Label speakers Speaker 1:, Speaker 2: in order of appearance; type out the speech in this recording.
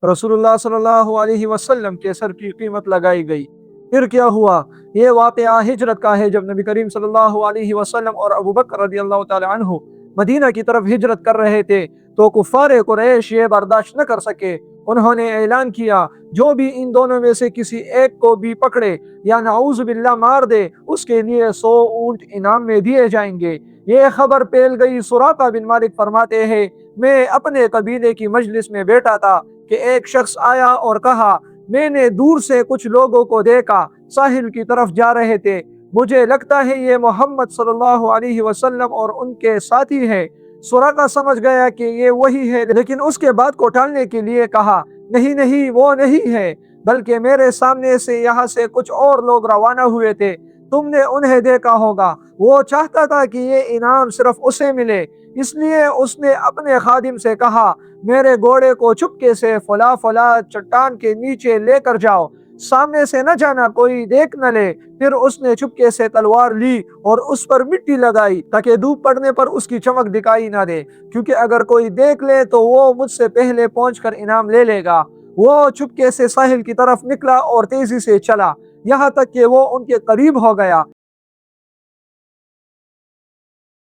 Speaker 1: रसूलुल्लाह सल्लल्लाहु अलैहि वसल्लम के सर की कीमत लगाई गई। फिर क्या हुआ? ये वाक़या हिजरत का है, जब नबी करीम सल्लल्लाहु अलैहि वसल्लम और अबू बकर रज़ियल्लाहु ताला अन्हु मदीना की तरफ हिजरत कर रहे थे, तो कुफ़ारे कुरैश ये बर्दाश्त न कर सके। उन्होंने ऐलान किया, जो भी इन दोनों में से किसी एक को भी पकड़े या नाऊज़ बिल्लाह मार दे, उसके लिए 100 ऊँट इनाम में दिए जाएंगे। ये खबर फैल गई। सुराका बिन मालिक फरमाते हैं, मैं अपने कबीले की मजलिस में बैठा था कि एक शख्स आया और कहा, मैंने दूर से कुछ लोगों को देखा, साहिल की तरफ जा रहे थे। मुझे लगता है ये मोहम्मद सल्लल्लाहु अलैहि वसल्लम और उनके साथी है। सुराका समझ गया कि ये वही है, लेकिन उसके बात को टालने के लिए कहा, नहीं नहीं, वो नहीं है, बल्कि मेरे सामने से यहाँ से कुछ और लोग रवाना हुए थे, तुमने उन्हें देखा होगा। वो चाहता था कि ये इनाम सिर्फ उसे मिले, इसलिए उसने अपने खादिम से कहा, मेरे घोड़े को चुपके से फला फला चट्टान के नीचे लेकर जाओ, सामने से न जाना कोई देख न ले। फिर उसने चुपके से तलवार ली और उस पर मिट्टी लगाई, ताकि धूप पड़ने पर उसकी चमक दिखाई ना दे, क्योंकि अगर कोई देख ले तो वो मुझसे पहले पहुंचकर इनाम ले लेगा। वो चुपके से साहिल की तरफ निकला और तेजी से चला, यहाँ तक कि वो उनके करीब हो गया।